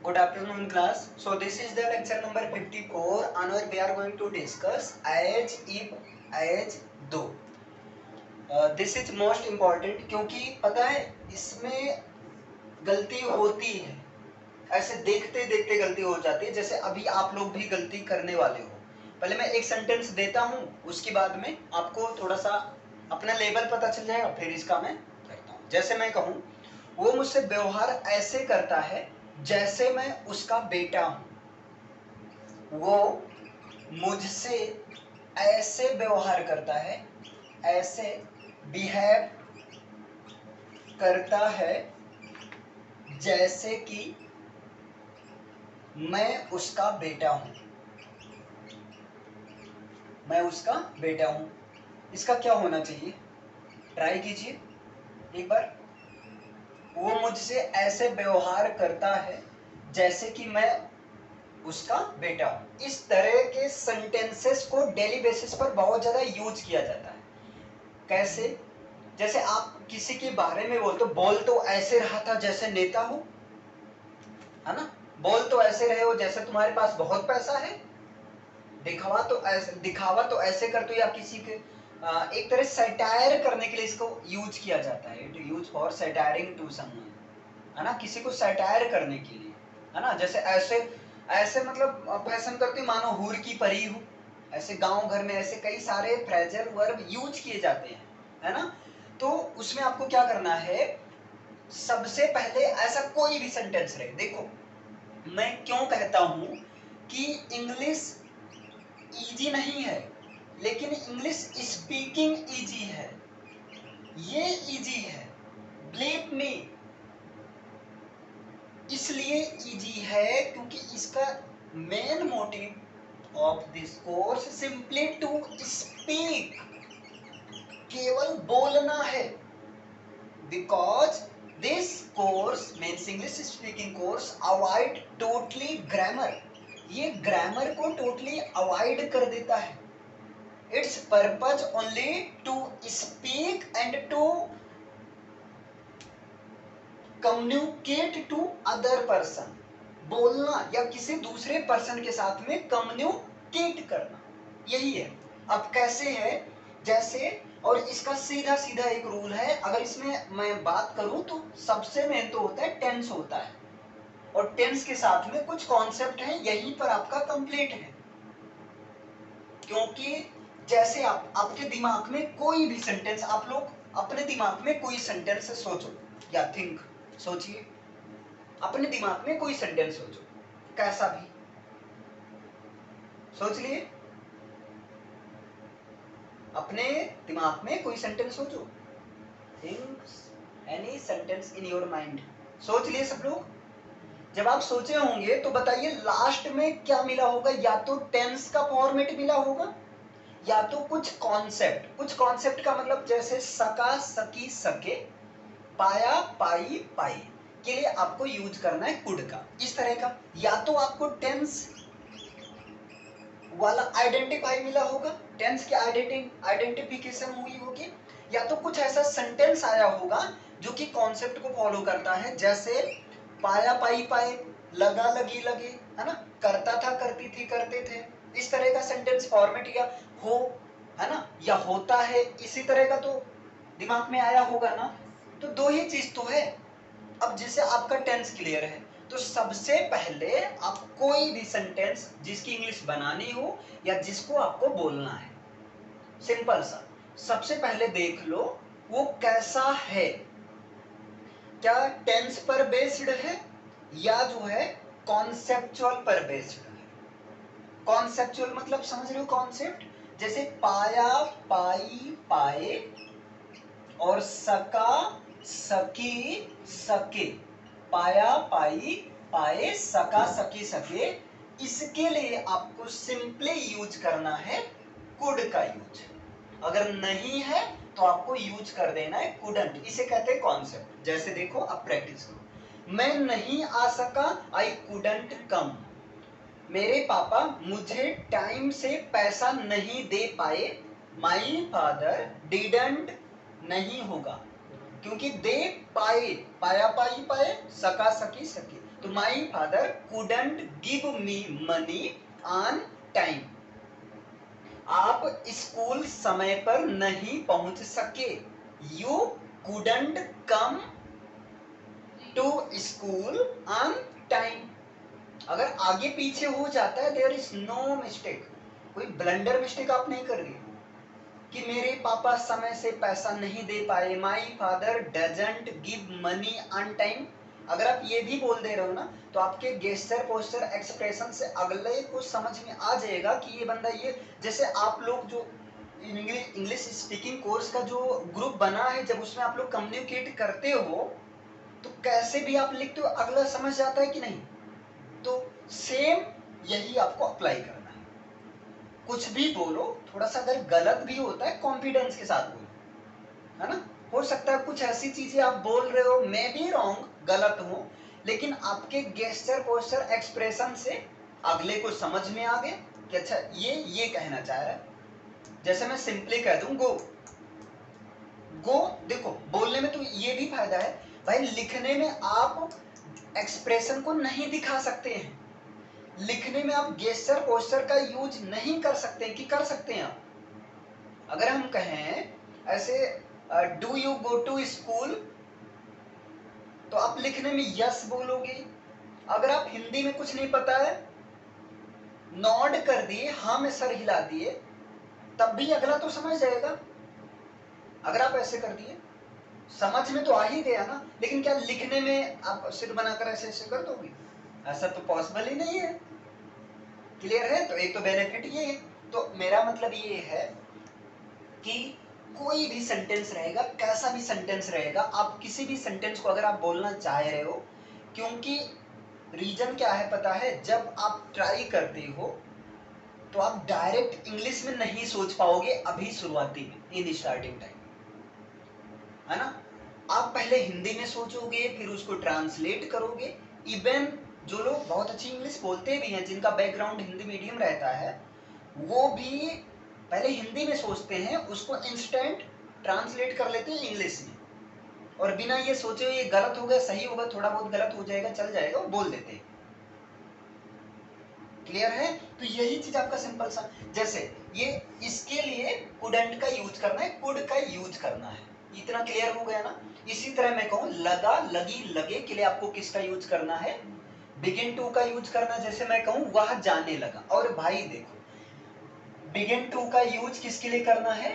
Good afternoon class. So this is the lecture number 54 on where we are going to discuss as, if, as, though. This is most important क्योंकि पता है इसमें गलती होती है, ऐसे देखते देखते गलती हो जाती है। जैसे अभी आप लोग भी गलती करने वाले हो। पहले मैं एक सेंटेंस देता हूँ, उसके बाद में आपको थोड़ा सा अपना लेवल पता चल जाएगा, फिर इसका मैं करता हूँ। जैसे मैं कहूँ वो मुझसे व्यवहार ऐसे करता है जैसे मैं उसका बेटा हूं। वो मुझसे ऐसे व्यवहार करता है, ऐसे बिहेव करता है जैसे कि मैं उसका बेटा हूं। मैं उसका बेटा हूं। इसका क्या होना चाहिए? ट्राई कीजिए एक बार। वो मुझसे ऐसे व्यवहार करता है जैसे कि मैं उसका बेटा हूं। इस तरह के सेंटेंसेस को डेली बेसिस पर बहुत ज्यादा यूज किया जाता है। कैसे? जैसे आप किसी के बारे में बोलते हो, बोल तो ऐसे रहा था जैसे नेता हो, है ना? बोल तो ऐसे रहे हो जैसे तुम्हारे पास बहुत पैसा है। दिखावा तो ऐसे करते हो, या किसी के एक तरह सैटायर करने के लिए इसको यूज किया जाता है। It use for satirizing to someone, है ना? किसी को सैटायर करने के लिए, है ना? जैसे ऐसे ऐसे मतलब फैशन करती मानो हूर की परी हो। ऐसे गांव घर में ऐसे कई सारे फ्रेजल वर्ब यूज किए जाते हैं, है ना? तो उसमें आपको क्या करना है, सबसे पहले ऐसा कोई भी सेंटेंस रहे। देखो मैं क्यों कहता हूं कि इंग्लिश इजी नहीं है, लेकिन इंग्लिश स्पीकिंग इजी है। ये इजी है, बिलीव मी। इसलिए इजी है क्योंकि इसका main motive of this course simply to speak, केवल बोलना है। Because this course means English speaking course avoid totally grammar. ये ग्रामर को टोटली अवॉइड कर देता है। It's purpose only to speak and to communicate to other person. बोलना या किसी दूसरे पर्सन के साथ में कम्युनिकेट करना, यही है। अब कैसे है? जैसे, और इसका सीधा सीधा एक रूल है। अगर इसमें मैं बात करूं तो सबसे मेन तो होता है टेंस होता है, और टेंस के साथ में कुछ कॉन्सेप्ट है, यहीं पर आपका कंप्लीट है। क्योंकि जैसे आपके दिमाग में कोई भी सेंटेंस, आप लोग अपने दिमाग में कोई सेंटेंस सोचो या थिंक, सोचिए अपने दिमाग में कोई सेंटेंस सोचो, कैसा भी सोच लिए। अपने दिमाग में कोई सेंटेंस सोचो, think any sentence in your mind. सोच लिए सब लोग? जब आप सोचे होंगे तो बताइए लास्ट में क्या मिला होगा? या तो टेंस का फॉर्मेट मिला होगा, या तो कुछ कॉन्सेप्ट। कुछ कॉन्सेप्ट का मतलब जैसे सका, सकी, सके, पाया, पाई, पाई के लिए आपको यूज करना है कुड का, इस तरह का। या तो आपको टेंस वाला आइडेंटिफाई मिला होगा, टेंस की आइडेंटिफिकेशन हुई होगी, या तो कुछ ऐसा सेंटेंस आया होगा जो कि कॉन्सेप्ट को फॉलो करता है। जैसे पाया, पाई, पाए, लगा, लगी, लगे, है ना? करता था, करती थी, करते थे। इस तरह का सेंटेंस फॉर्मेट, या हो, है ना, या होता है, इसी तरह का तो दिमाग में आया होगा ना। तो दो ही चीज तो है। अब जैसे आपका टेंस क्लियर है, तो सबसे पहले आप कोई भी सेंटेंस जिसकी इंग्लिश बनानी हो या जिसको आपको बोलना है, सिंपल सा, सबसे पहले देख लो वो कैसा है। क्या टेंस पर बेस्ड है, या जो है कॉन्सेप्चुअल पर बेस्ड है? कॉन्सेप्चुअल मतलब समझ रहे हो कॉन्सेप्ट? जैसे पाया, पाई, पाए, और सका, सकी, सके। पाया, पाई, पाए, सका, सकी, सके। इसके लिए आपको सिंपली यूज करना है कुड का यूज। अगर नहीं है तो आपको यूज कर देना है कुडंट। इसे कहते हैं कॉन्सेप्ट। जैसे देखो, अब प्रैक्टिस करो। मैं नहीं आ सका, आई कुडंट कम। मेरे पापा मुझे टाइम से पैसा नहीं दे पाए, माई फादर डिडंट नहीं होगा, क्योंकि दे पाए, पाया, पाई, पाए, सका, सकी, सके। तो my father couldn't give me money on time. आप स्कूल समय पर नहीं पहुंच सके। You couldn't come to school on time. अगर आगे पीछे हो जाता है देयर इज नो मिस्टेक, कोई ब्लंडर मिस्टेक आप नहीं कर रही कि मेरे पापा समय से पैसा नहीं दे पाए, my father doesn't give money on time. अगर आप ये भी बोल दे रहे हो ना तो आपके गेस्चर पोस्चर एक्सप्रेशन से अगले को समझ में आ जाएगा कि ये बंदा ये, जैसे आप लोग जो इंग्लिश स्पीकिंग कोर्स का जो ग्रुप बना है जब उसमें आप लोग कम्युनिकेट करते हो तो कैसे भी आप लिखते हो अगला समझ जाता है कि नहीं। तो सेम यही आपको अप्लाई करना है। कुछ भी बोलो, थोड़ा सा अगर गलत भी होता है कॉन्फिडेंस के साथ बोलो, है ना। हो सकता है कुछ ऐसी चीजें आप बोल रहे हो मैं भी रॉन्ग गलत हूं, लेकिन आपके गेस्चर पोस्चर एक्सप्रेशन से अगले को समझ में आ गया कि अच्छा ये कहना चाह रहा है। जैसे मैं सिंपली कह दूं गो, गो देखो बोलने में तो ये भी फायदा है भाई, लिखने में आप एक्सप्रेशन को नहीं दिखा सकते हैं, लिखने में आप गेस्चर पोस्चर का यूज नहीं कर सकते कि कर सकते हैं आप। अगर हम कहें ऐसे do you go to school तो आप लिखने में यस बोलोगे। अगर आप हिंदी में कुछ नहीं पता है नॉड कर दिए, हाँ में सर हिला दिए, तब भी अगला तो समझ जाएगा। अगर आप ऐसे कर दिए समझ में तो आ ही गया ना, लेकिन क्या लिखने में आप सिर बनाकर ऐसे ऐसे कर दोगे? ऐसा तो पॉसिबल ही नहीं है। क्लियर है? तो एक तो बेनिफिट ये है। तो मेरा मतलब ये है कि कोई भी सेंटेंस रहेगा, कैसा भी सेंटेंस रहेगा, आप किसी भी सेंटेंस को अगर आप बोलना चाह रहे हो, क्योंकि रीजन क्या है पता है, जब आप ट्राई करते हो तो आप डायरेक्ट इंग्लिश में नहीं सोच पाओगे अभी शुरुआती में, इन स्टार्टिंग टाइम, है ना। आप पहले हिंदी में सोचोगे फिर उसको ट्रांसलेट करोगे। इवन जो लोग बहुत अच्छी इंग्लिश बोलते भी हैं, जिनका बैकग्राउंड हिंदी मीडियम रहता है, वो भी पहले हिंदी में सोचते हैं, उसको इंस्टेंट ट्रांसलेट कर लेते हैं इंग्लिश में, और बिना ये सोचे ये गलत होगा सही होगा, थोड़ा बहुत गलत हो जाएगा चल जाएगा, वो बोल देते हैं। क्लियर है? तो यही चीज आपका सिंपल सा, जैसे ये इसके लिए कुडंट का यूज करना है, कुड का यूज करना है, इतना क्लियर हो गया ना। इसी तरह मैं कहूं लगा लगी लगे के लिए आपको किसका यूज करना है? बिगिन टू का यूज करना। जैसे मैं कहूं वह जाने लगा, और भाई देखो बिगिन टू का यूज किसके लिए करना है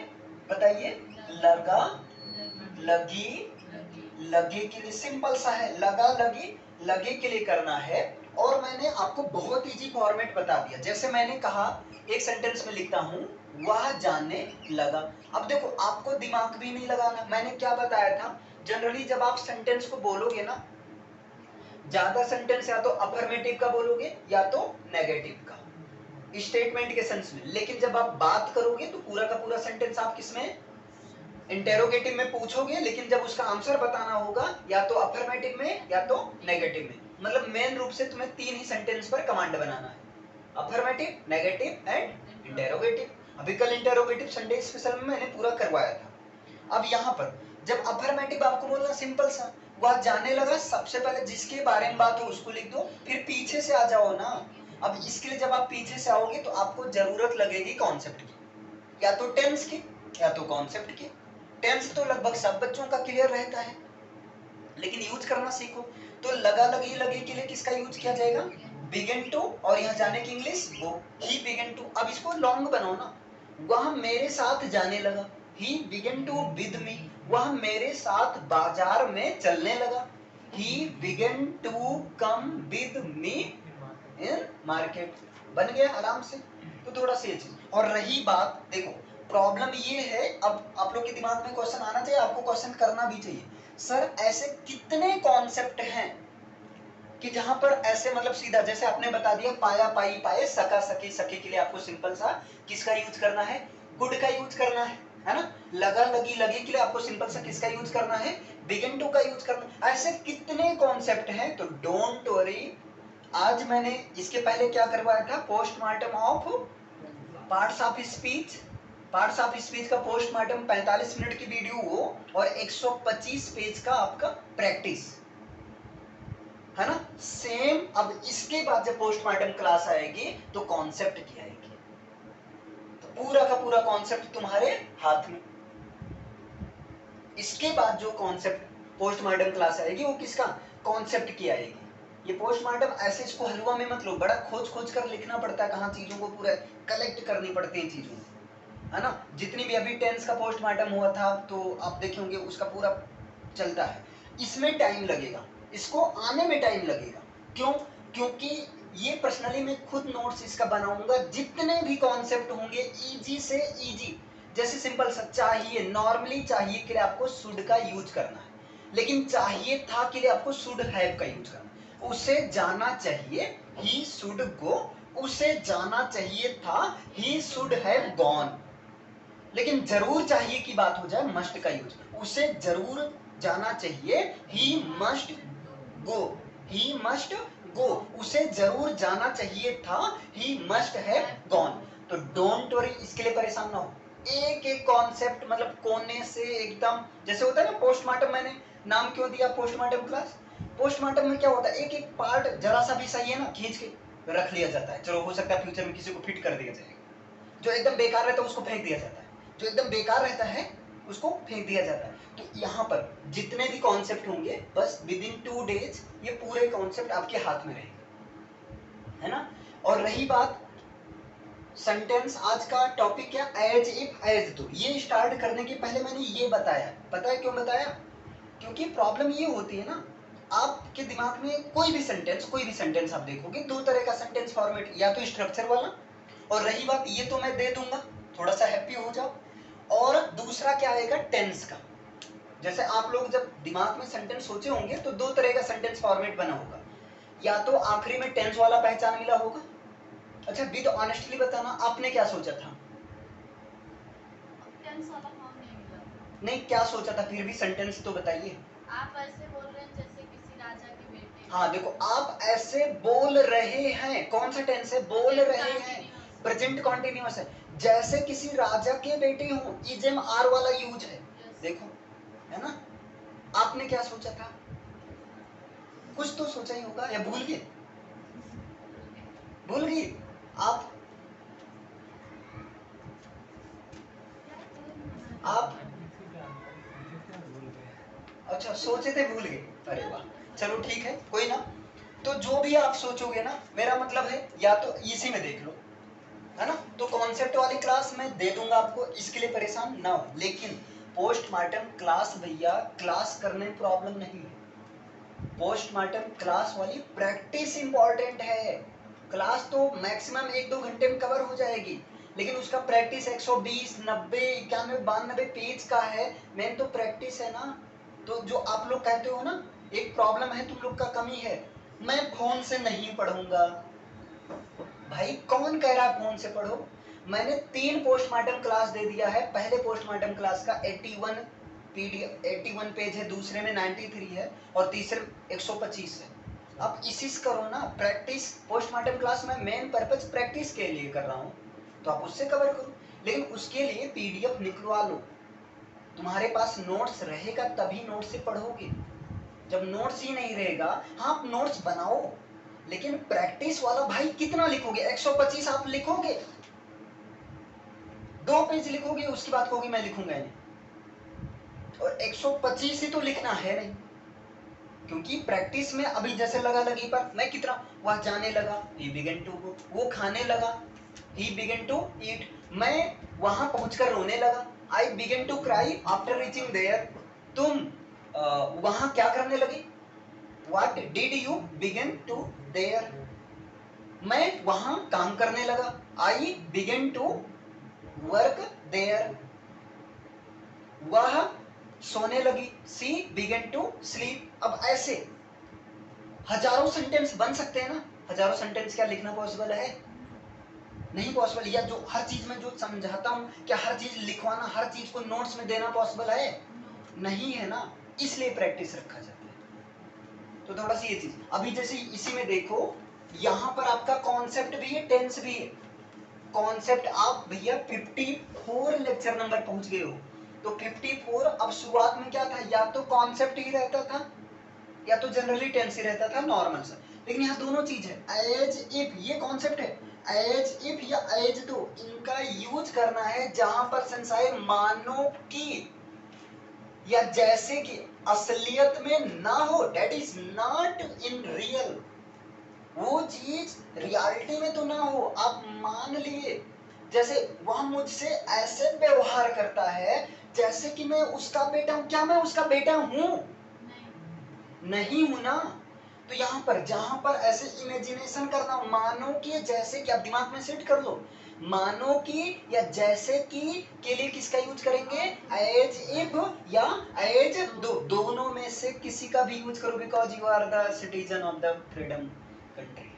बताइए? लगा लगी लगे के लिए, सिंपल सा है, लगा लगी लगे के लिए करना है। और मैंने आपको बहुत इजी फॉर्मेट बता दिया। जैसे मैंने कहा एक सेंटेंस में लिखता हूं वह जाने लगा। अब देखो आपको दिमाग भी नहीं लगाना, मैंने क्या बताया था, जनरली जब आप सेंटेंस को बोलोगे ना, ज्यादा सेंटेंस या तो अफर्मेटिव का बोलोगे या तो नेगेटिव का, स्टेटमेंट के सेंस में। लेकिन जब आप बात करोगे तो पूरा का पूरा सेंटेंस आप किसमें? इंटेरोगेटिव में पूछोगे, लेकिन जब उसका आंसर बताना होगा या तो अफर्मेटिव में या तो नेगेटिव में। मतलब मेन रूप से तुम्हें तीन ही सेंटेंस पर कमांड बनाना है, अफर्मेटिव, नेगेटिव एंड इंटेरोगेटिव। अभी कल इंटेरोगेटिव संडे स्पेशल में मैंने पूरा करवाया था। अब यहाँ पर जब अफर्मेटिव आपको बोलना सिंपल सा, वह जाने लगा, सबसे पहले जिसके बारे में बात हो उसको लिख दो, फिर पीछे से आ जाओ ना। अब इसके लिए जब आप पीछे से आओगे तो आपको जरूरत लगेगी कॉन्सेप्ट की, या तो टेंस की या तो कॉन्सेप्ट की। टेंस तो लगभग सब बच्चों का क्लियर रहता है, लेकिन यूज करना सीखो। तो लगा लगी लगे के लिए किसका यूज किया जाएगा? बिगिन टू, और यहाँ जाने की इंग्लिश वो ही बिगिन टू। अब इसको लॉन्ग बनाओ ना, वह मेरे साथ जाने लगा, he begin to with me, वह मेरे साथ बाजार में चलने लगा, he begin to come with me in market. बन गया आराम से। तो थोड़ा सी चीज। और रही बात, देखो प्रॉब्लम ये है, अब आप लोग के दिमाग में क्वेश्चन आना चाहिए, आपको क्वेश्चन करना भी चाहिए, सर ऐसे कितने कॉन्सेप्ट हैं कि जहां पर ऐसे मतलब सीधा, जैसे आपने बता दिया पाया पाई पाए, सका सके सके के लिए आपको सिंपल सा किसका यूज करना है? गुड का यूज करना है ना। लगा लगी लगे के लिए आपको सिंपल सा किसका यूज करना है? बिगिन टू का यूज करना। ऐसे कितने कॉन्सेप्ट हैं, तो डोंट वरी। आज मैंने इसके पहले क्या करवाया था? Postmortem of parts of speech. Parts of speech का पोस्टमार्टम 45 मिनट की वीडियो हो और 125 पेज का आपका प्रैक्टिस, है ना। सेम अब इसके बाद जब पोस्टमार्टम क्लास आएगी तो कॉन्सेप्ट की आएगी, तो पूरा का पूरा कॉन्सेप्ट तुम्हारे हाथ में। इसके बाद जो कॉन्सेप्ट पोस्टमार्टम क्लास आएगी वो किसका, कॉन्सेप्ट की आएगी। ये पोस्टमार्टम ऐसे इसको हलवा में मत लो, बड़ा खोज खोज कर लिखना पड़ता है, कहाँ चीजों को पूरा कलेक्ट करनी पड़ती है चीजों, है ना। जितनी भी अभी टेंस का पोस्टमार्टम हुआ था तो आप देखे होंगे उसका पूरा चलता है, इसमें टाइम लगेगा, इसको आने में टाइम लगेगा। क्यों, क्योंकि ये पर्सनली मैं खुद नोट्स इसका बनाऊंगा, जितने भी कॉन्सेप्ट होंगे इजी से इजी, जैसे सिंपल सा चाहिए, नॉर्मली चाहिए के लिए आपको शुड का यूज करना है, लेकिन चाहिए था के लिए आपको शुड हैव का यूज करना है। उसे जाना चाहिए, ही शुड गो, उसे जाना चाहिए था, ही शुड हैव गॉन। लेकिन जरूर चाहिए की बात हो जाए, मस्ट का यूज, उसे जरूर जाना चाहिए, he must go, he must go, उसे जरूर जाना चाहिए था, ही मस्ट हैव गॉन। तो डोंट वरी, इसके लिए परेशान ना हो, एक एक कॉन्सेप्ट मतलब कोने से एकदम, जैसे होता है ना पोस्टमार्टम, मैंने नाम क्यों दिया पोस्टमार्टम क्लास। पोस्टमार्टम में क्या होता है, एक एक पार्ट जरा सा भी सही है ना खींच के रख लिया जाता है, चलो हो सकता है फ्यूचर में किसी को फिट कर दिया जाएगा, जो एकदम बेकार रहता है उसको फेंक दिया जाता है, जो एकदम बेकार रहता है उसको फेंक दिया जाता है। तो यहाँ पर जितने भी कॉन्सेप्ट होंगे बस विद इन 2 डेज ये पूरे कॉन्सेप्ट आपके हाथ में रहेंगे, है ना। और रही बात सेंटेंस, आज का टॉपिक क्या, एज इफ एज दो, ये स्टार्ट करने के पहले मैंने ये बताया, पता है क्यों बताया, क्योंकि प्रॉब्लम ये होती है ना, आपके दिमाग में कोई भी सेंटेंस आप देखोगे, दो तरह का सेंटेंस फॉर्मेट, या तो स्ट्रक्चर वाला, और रही बात ये तो मैं दे दूंगा, थोड़ा सा हैप्पी हो जाओ, और दूसरा क्या आएगा टेंस का। जैसे आप लोग जब दिमाग में सेंटेंस सोचे होंगे तो दो तरह का सेंटेंस फॉर्मेट बना होगा, या तो आखिरी में टेंस वाला पहचान मिला होगा। अच्छा विद ऑनेस्टली बताना, आपने क्या सोचा था, टेंस वाला फॉर्म नहीं मिला। नहीं क्या सोचा था, फिर भी सेंटेंस तो बताइए। आप ऐसे बोल रहे हैं जैसे किसी राजा के बेटे। हाँ देखो, आप ऐसे बोल रहे हैं, कौन सा टेंस है, बोल रहे हैं, प्रेजेंट कॉन्टिन्यूअस है, जैसे किसी राजा के बेटे हो, इजेम आर वाला यूज है, देखो, है ना। आपने क्या सोचा था, कुछ तो सोचा ही होगा, या भूल गए, भूल गए आप अच्छा सोचे थे भूल गए, अरे वाह, चलो ठीक है कोई ना। तो जो भी आप सोचोगे ना, मेरा मतलब है या तो इसी में देख लो, है ना। तो कॉन्सेप्ट वाली क्लास मैं दे दूंगा आपको, इसके लिए परेशान ना हो, लेकिन पोस्टमार्टम क्लास भैया क्लास करने में प्रॉब्लम नहीं है, पोस्टमार्टम क्लास वाली प्रैक्टिस इंपॉर्टेंट है। क्लास तो मैक्सिमम 1-2 घंटे में कवर हो जाएगी, लेकिन उसका प्रैक्टिस 120, 90, 91, 92 पेज का है, मेन तो प्रैक्टिस है ना। तो जो आप लोग कहते हो ना, एक प्रॉब्लम है तुम लोग का, कमी है, मैं फोन से नहीं पढ़ूंगा, भाई कौन कह रहा है फोन से पढ़ो। मैंने 3 पोस्टमार्टम क्लास दे दिया है, पहले पोस्टमार्टम क्लास का 81 पीडीएफ 81 पेज है, दूसरे में 93 है, और तीसरे 125 है। अब इसी से करो ना प्रैक्टिस, पोस्टमार्टम क्लास में मेन पर्पज प्रैक्टिस के लिए कर रहा हूँ, तो आप उससे कवर करो, लेकिन उसके लिए पीडीएफ निकलवा लो, तुम्हारे पास नोट्स रहेगा तभी नोट्स से पढ़ोगे, जब नोट्स ही नहीं रहेगा, हाँ आप नोट्स बनाओ, लेकिन प्रैक्टिस वाला भाई कितना लिखोगे, 125 आप लिखोगे, 2 पेज लिखोगे, उसकी बात कहोगे मैं लिखूंगा नहीं, और 125 ही तो लिखना है नहीं, क्योंकि प्रैक्टिस में अभी जैसे लगा लगी पर मैं कितना, वह जाने लगा, ही बिगन टू गो, वो खाने लगा, ही बिगन टू ईट, मैं वहां पहुंचकर रोने लगा, I began to cry after reaching there, तुम वहां क्या करने लगे, what did you began to there, मैं वहां काम करने लगा, I began to work there, वह सोने लगी, सी बिगन टू स्लीप। अब ऐसे हजारों सेंटेंस बन सकते हैं ना, हजारों सेंटेंस क्या लिखना पॉसिबल है, नहीं पॉसिबल, या जो हर चीज में जो समझाता हूं क्या हर चीज लिखवाना, हर चीज को नोट्स में देना पॉसिबल है, नहीं है ना, इसलिए प्रैक्टिस रखा जाता है। तो थोड़ा सी ये चीज, अभी जैसे इसी में देखो, यहां पर आपका कॉन्सेप्ट भी है, टेंस भी है, कॉन्सेप्ट आप भैया 54 लेक्चर नंबर पहुंच गए हो, तो 54, अब शुरुआत में क्या था, या तो कॉन्सेप्ट ही रहता था, या तो जनरली टेंस ही रहता था नॉर्मल सा, लेकिन यहाँ दोनों चीज है, एज इफ, ये कॉन्सेप्ट है, एज इफ या एज दो, इनका यूज करना है जहां पर सेंस आए मानो कि या जैसे कि असलियत में ना हो, that is not in real, वो चीज रियलिटी में तो ना हो, आप मान लिए, जैसे वह मुझसे ऐसे व्यवहार करता है जैसे कि मैं उसका बेटा हूं, क्या मैं उसका बेटा हूं? नहीं हूं ना। तो यहाँ पर जहां पर ऐसे इमेजिनेशन करना, मानो कि, जैसे कि, आप दिमाग में सेट कर लो, मानो कि या जैसे कि के लिए किसका यूज करेंगे, एज इफ या एज दो, दोनों में से किसी का भी यूज करो, because you are the citizen of the freedom country,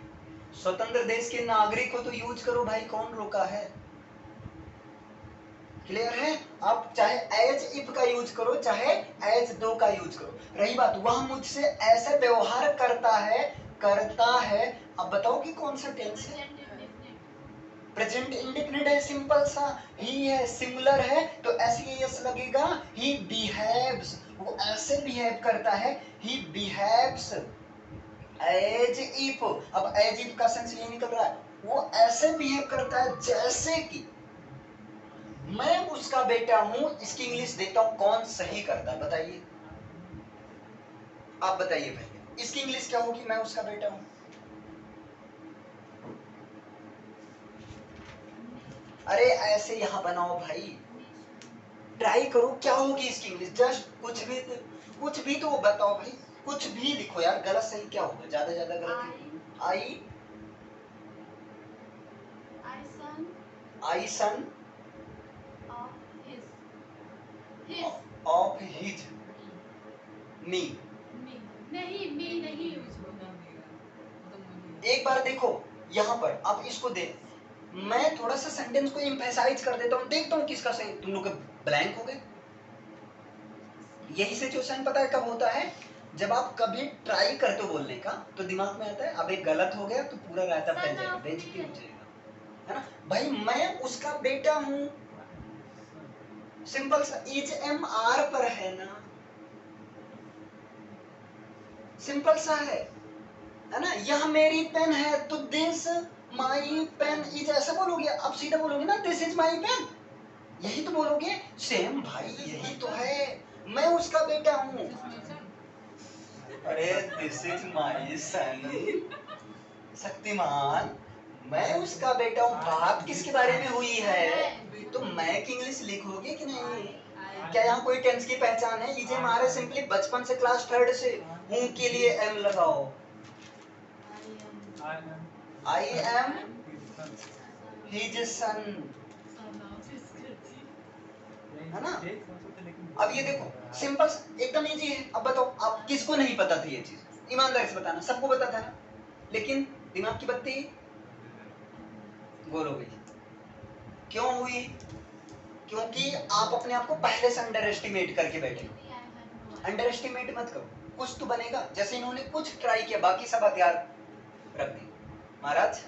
स्वतंत्र देश के नागरिक हो तो यूज करो भाई, कौन रोका है? क्लियर है? आप चाहे एज इफ का यूज करो चाहे एज दो का यूज करो। रही बात वह मुझसे ऐसे व्यवहार करता है, अब बताओ कि कौन सा टेंस है? प्रेजेंट इंडेफिनिट है, सिंपल सा, ही है, सिमिलर है तो एस लगेगा, ही बिहेव्स, वो ऐसे बिहेव करता है, ही बिहेव्स एज इफ, अब एज इफ का सेंस ये निकल रहा है, वो ऐसे बिहेव करता है जैसे कि मैं उसका बेटा हूं। इसकी इंग्लिश देता हूं, कौन सही करता है बताइए, आप बताइए पहले, इसकी इंग्लिश क्या होगी, मैं उसका बेटा हूं? अरे ऐसे यहां बनाओ भाई, ट्राई करो, क्या होगी इसकी इंग्लिश, जस्ट कुछ भी तो बताओ भाई, कुछ भी लिखो यार, गलत सही क्या होगा, ज्यादा गलत, आई सन ऑफ हिज मी। नहीं मी नहीं यूज होगा। एक बार देखो यहाँ पर, आप इसको देख, मैं थोड़ा सा सेंटेंस को एम्फसाइज कर देता हूँ, देखता हूँ किसका सही, तुम लोग ब्लैंक हो गए। यही सिचुएशन पता है कब होता है, जब आप कभी ट्राई करते हो बोलने का तो दिमाग में आता है अब एक गलत हो गया तो पूरा रायता फैल जाएगा, बेइज्जती हो जाएगा, है ना भाई, मैं उसका बेटा हूँ, सिंपल सा, इज एम आर पर है ना, सिंपल सा है ना, यह मेरी पेन है तो दिस माई पेन इज, ऐसा बोलोगे, अब सीधा बोलोगे ना दिस इज माई पेन, यही तो बोलोगे, सेम भाई यही तो है, मैं उसका बेटा हूँ, अरे दिस इज माई सन, शक्तिमान, मैं उसका बेटा हूँ, बात किसके बारे में हुई है, तो मैं की इंग्लिश लिखोगे कि नहीं? क्या यहाँ कोई टेंस की पहचान है? इजे मारे सिंपली बचपन से क्लास 3 से, हूँ के लिए एम लगाओ, आई एम हिज सन, है ना। अब ये देखो सिंपल एकदम इजी है, अब बताओ आप किसको नहीं पता था ये चीज, ईमानदारी से बताना, सबको पता था ना, लेकिन दिमाग की बत्ती गोल हो गई, क्यों हुई? क्योंकि आप अपने आप को पहले से अंडर एस्टिमेट करके बैठे, अंडर एस्टिमेट मत करो, कुछ तो बनेगा, जैसे इन्होंने कुछ ट्राई किया बाकी सब हथियार रख दी, महाराज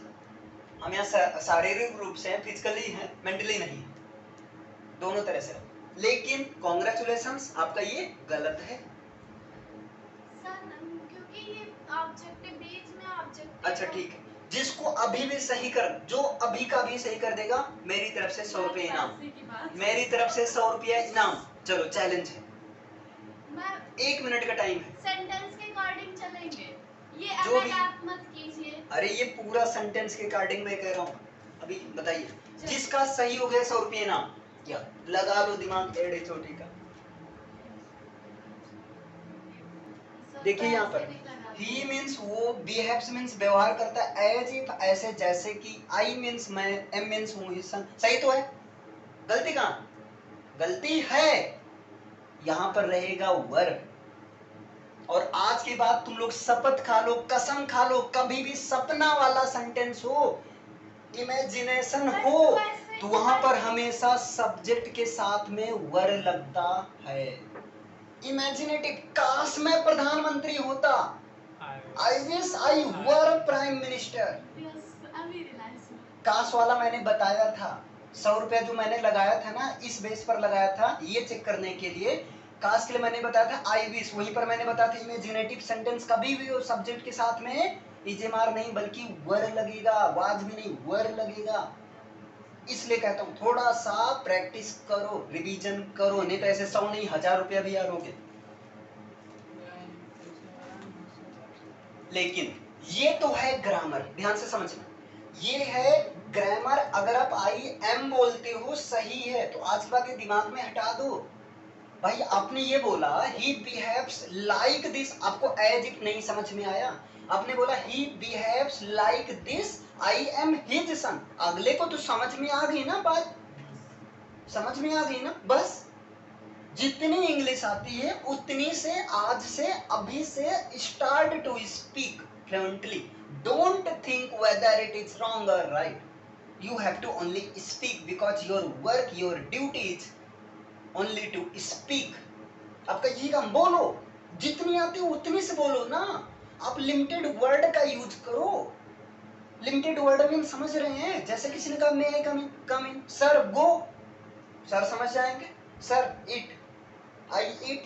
हम यहाँ शारीरिक रूप से फिजिकली हैं, मेंटली नहीं, दोनों तरह से, लेकिन कॉन्ग्रेचुलेशंस, आपका ये गलत है। क्योंकि ये ऑब्जेक्टिव बीच में ऑब्जेक्टिव, अच्छा ठीक है, जिसको अभी भी सही कर, जो अभी का भी सही कर देगा मेरी तरफ से 100 रुपये इनाम, मेरी तरफ से 100 रुपया इनाम, चलो चैलेंज है, 1 मिनट का टाइम है, सेंटेंस के अकॉर्डिंग चलेंगे, ये जो अलग भी, आप मत कीजिए। अरे ये पूरा सेंटेंस के अकॉर्डिंग मैं कह रहा हूँ, अभी बताइए, जिसका सही हो गया 100 रुपये इनाम, या लगा लो दिमाग एड़े चोटी का, देखिए यहाँ पर ही मीन्स वो, बिहेव्स मीन्स व्यवहार करता है, एज इफ ऐसे जैसे कि, आई मीन्स मैं, एम मीन्स हूँ, सही तो है, गलती कहाँ? गलती है यहाँ पर रहेगा वर, और आज के बाद तुम लोग शपथ खा लो, कसम खा लो, कभी भी सपना वाला सेंटेंस हो, इमेजिनेशन हो, तो वहां पर हमेशा सब्जेक्ट के साथ में वर लगता है, इमेजिनेटिव, काश मैं प्रधानमंत्री होता, I wish I were prime minister, काश वाला मैंने बताया था, 100 रुपया जो मैंने लगाया था ना, इस बेस पर लगाया था, ये चेक करने के लिए काश के लिए मैंने बताया था आई विश, वहीं पर मैंने बताया था इमेजिनेटिव सेंटेंस कभी भी हो सब्जेक्ट के साथ में इजेमार नहीं बल्कि वर लगेगा, वाज भी नहीं वर लगेगा। इसलिए कहता हूं थोड़ा सा प्रैक्टिस करो, रिवीजन करो, नहीं तो ऐसे 100 नहीं 1000 रुपया भी हारोगे। लेकिन ये तो है ग्रामर, ध्यान से समझना, ये है ग्रामर। अगर आप आई एम बोलते हो सही है, तो आज के बाद ये दिमाग में हटा दो। भाई आपने ये बोला he behaves like this, आपको एज इट नहीं समझ में आया। आपने बोला he behaves like this, I am his son, अगले को तो समझ में आ गई ना बात, समझ में आ गई ना। बस जितनी इंग्लिश आती है उतनी से आज से अभी से start to speak fluently. Don't think whether it is wrong और right, you have to only speak because your work your duty is only to speak. आपका यही काम, बोलो जितनी आती है उतनी से बोलो ना। आप लिमिटेड वर्ड का यूज करो। लिमिटेड वर्ड में समझ रहे हैं, जैसे किसी ने कहा मे आई कम इन, कम इन, सर गो, सर समझ जाएंगे, सर ईट, आई ईट,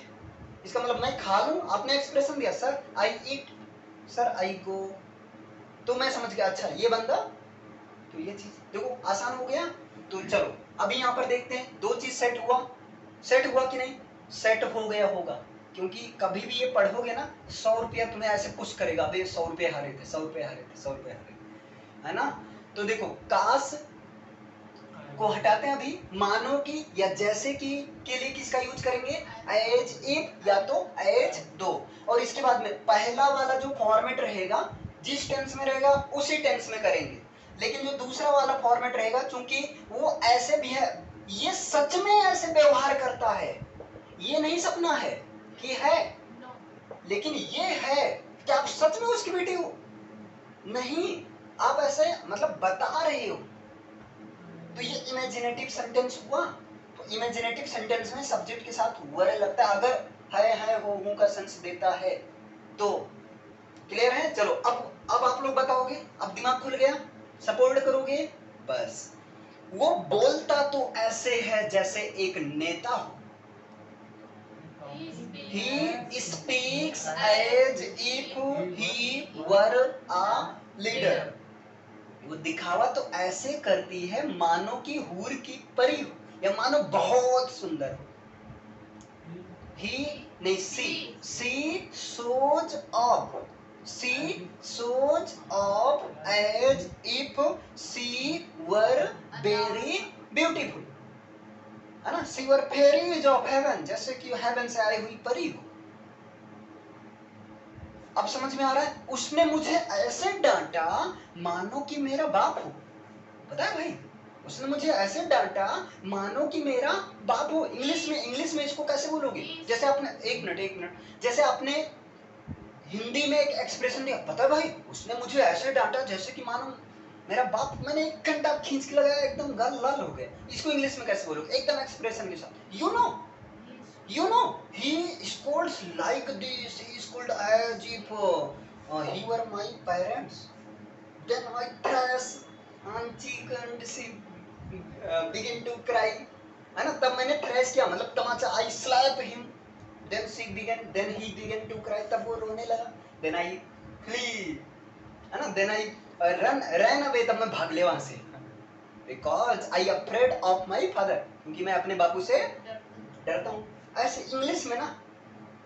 इसका मतलब मैं खा लूं, आपने एक्सप्रेशन दिया sir I eat, sir I गो, तो मैं समझ गया अच्छा ये बंदा, तो ये चीज देखो आसान हो गया। तो चलो अभी यहाँ पर देखते हैं, दो चीज सेट हुआ, सेट हुआ कि नहीं, सेट हो गया होगा, क्योंकि कभी भी ये पढ़ोगे ना 100 रुपया तुम्हें ऐसे पुश करेगा, अबे 100 रुपये हारे थे, 100 रुपये हारे थे, 100 रुपये हारे थे, है ना। तो देखो काश को हटाते हैं अभी, मानो की या जैसे कि के लिए किसका यूज करेंगे, एज इफ या तो एज दो। और इसके बाद में पहला वाला जो फॉर्मेट रहेगा जिस टेंस में रहेगा उसी टेंस में करेंगे, लेकिन जो दूसरा वाला फॉर्मेट रहेगा चूंकि वो ऐसे भी है, ये सच में ऐसे व्यवहार करता है, ये नहीं सपना है कि है, लेकिन ये है, क्या आप सच में उसकी बेटी हो, नहीं आप ऐसे मतलब बता रहे हो। तो ये इमेजिनेटिव सेंटेंस हुआ। तो इमेजिनेटिव सेंटेंस में सब्जेक्ट के साथ वर लगता है, अगर है हो का सेंस देता है तो। क्लियर है। चलो अब आप लोग बताओगे, अब दिमाग खुल गया, सपोर्ट करोगे। बस वो बोलता तो ऐसे है जैसे एक नेता हो, he speaks as if he were a leader, वो दिखावा तो ऐसे करती है मानो कि हूर की परी हो या मानो बहुत सुंदर हो। ही नहीं she shows off, she shows off as if she were very beautiful, है ना, she were fairies of heaven, जैसे कि हेवन से आई हुई परी हो। अब समझ में आ रहा है, उसने मुझे ऐसे डांटा मानो कि मेरा बाप हो। पता है भाई, उसने मुझे ऐसे डांटा मानो कि मेरा बाप हो। इंग्लिश में इसको कैसे बोलोगे, जैसे आपने एक मिनट, जैसे आपने हिंदी में एक एक्सप्रेशन दिया, पता है भाई उसने मुझे ऐसे डांटा जैसे कि मानो मेरा बाप, मैंने 1 घंटा खींच के लगाया एकदम गाल लाल हो गया। इसको इंग्लिश में कैसे बोलोगे, एकदम एक्सप्रेशन के साथ, you know he scolds like this, he scold as if he were my parents, then I press on cheek and she begin to cry, है ना, तब मैंने थ्रेश किया मतलब तमाचा, I slap him, then he began to cry, तब वो रोने लगा, then I flee, है ना, then I ran away, तब मैं भाग ले वहां से, because I afraid of my father, क्योंकि मैं अपने बापू से डरता हूँ। ऐसे इंग्लिश में ना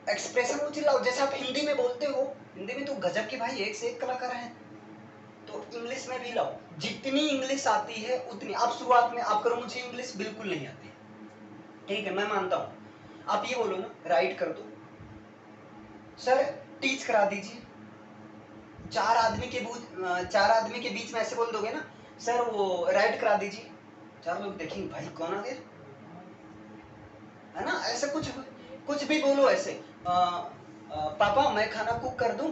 एक्सप्रेशन वो चिल्लाओ, जैसे आप हिंदी में बोलते हो, हिंदी में तो गजब के भाई एक से एक कलाकार हैं, तो इंग्लिश में भी लाओ, जितनी इंग्लिश आती है उतनी। आप शुरुआत में आप करो मुझे इंग्लिश बिल्कुल नहीं आती, ठीक है मैं मानता हूँ, आप ये बोलो ना राइट कर दो, सर टीच करा दीजिए, 4 आदमी के बीच में ऐसे बोल दोगे ना, सर वो राइट करा दीजिए, 4 लोग देखेंगे भाई कौन आ गया, है ना, ऐसा कुछ भी बोलो ऐसे, पापा मैं खाना कुक कर दूं,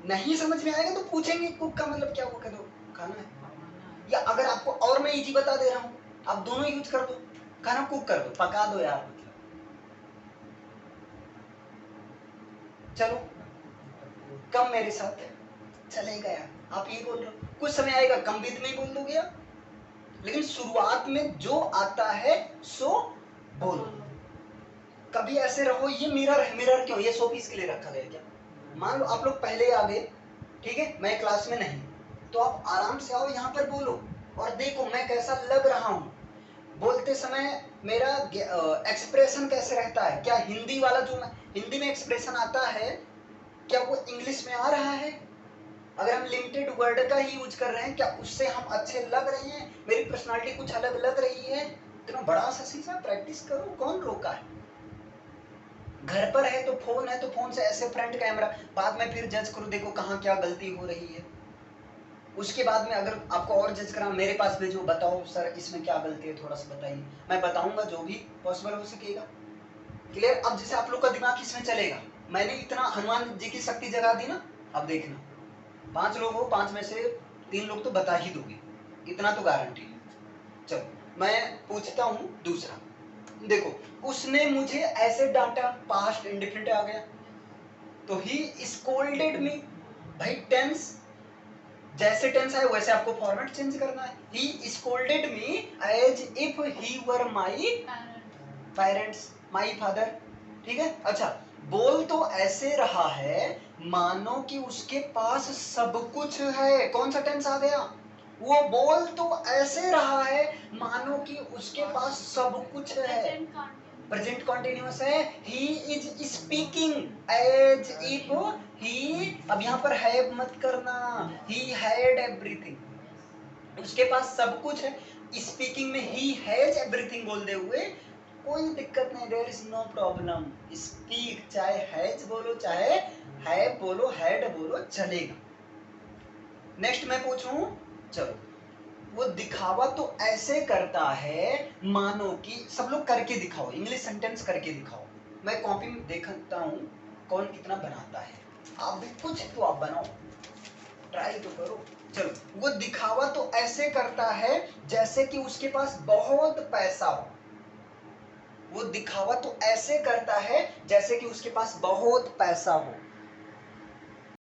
नहीं समझ में आएगा तो पूछेंगे कुक का मतलब क्या, वो कह दो खाना है, या अगर आपको और मैं इजी बता दे रहा हूं, आप दोनों यूज कर दो, खाना कुक कर दो, पका दो यार, मतलब चलो कम मेरे साथ चलेगा यार, आप ये बोल रहे हो, कुछ समय आएगा कम बीत में ही बोल दोगे आप, लेकिन शुरुआत में जो आता है सो बोलो। कभी ऐसे रहो, ये मिरर है, मिरर क्यों, ये शो पीस के लिए रखा गया क्या? मान लो आप लोग पहले आ गए, ठीक है, मैं क्लास में नहीं, तो आप आराम से आओ यहाँ पर बोलो और देखो मैं कैसा लग रहा हूँ। बोलते समय मेरा एक्सप्रेशन कैसे रहता है, क्या हिंदी वाला जो हिंदी में एक्सप्रेशन आता है क्या वो इंग्लिश में आ रहा है? अगर हम लिमिटेड वर्ड का ही यूज कर रहे हैं क्या उससे हम अच्छे लग रहे हैं? मेरी पर्सनालिटी कुछ अलग लग रही है? इतना बड़ा सा शीशा, प्रैक्टिस करो, कौन रोका है? घर पर है तो फोन से ऐसे फ्रंट कैमरा, बाद में फिर जज करो, देखो कहाँ क्या गलती हो रही है। उसके बाद में अगर आपको और जज करा, मेरे पास भेजो, बताओ सर इसमें क्या गलती है, थोड़ा सा बताइए, मैं बताऊंगा जो भी पॉसिबल हो सकेगा। क्लियर? अब जैसे आप लोग का दिमाग इसमें चलेगा, मैंने इतना हनुमान जी की शक्ति जगा दी ना, अब देखना 5 लोग हो, 5 में से 3 लोग तो बता ही दोगे, इतना तो गारंटी है। चलो मैं पूछता हूँ दूसरा। देखो, उसने मुझे ऐसे डांटा, पास्ट इंडिफिनिट आ गया, तो ही स्कोल्डेड मी। भाई टेंस जैसे टेंस है वैसे आपको फॉर्मेट चेंज करना है। He scolded me as if he were my parents, my father. ठीक है, अच्छा, बोल तो ऐसे रहा है मानो कि उसके पास सब कुछ है। कौन सा टेंस आ गया? वो बोल तो ऐसे रहा है मानो कि उसके पास सब कुछ है। प्रेजेंट कॉन्टिन्यूअस है। He is speaking as if he, अब यहाँ पर हैव मत करना, ही हैड एवरीथिंग, उसके पास सब कुछ है। स्पीकिंग में ही हैज एवरीथिंग बोल दे हुए कोई दिक्कत नहीं, there is no problem. Speak, चाहे हैज बोलो चाहे हैव बोलो हैड बोलो चलेगा। नेक्स्ट मैं पूछूं, चलो, वो दिखावा तो ऐसे करता है मानो कि, सब लोग करके दिखाओ, इंग्लिश सेंटेंस करके दिखाओ, मैं कॉपी में देखता हूं कौन कितना बनाता है। आप भी कुछ तो आप बनाओ, ट्राई तो करो। चलो, वो दिखावा तो ऐसे करता है जैसे कि उसके पास बहुत पैसा हो। वो दिखावा तो ऐसे करता है जैसे कि उसके पास बहुत पैसा हो।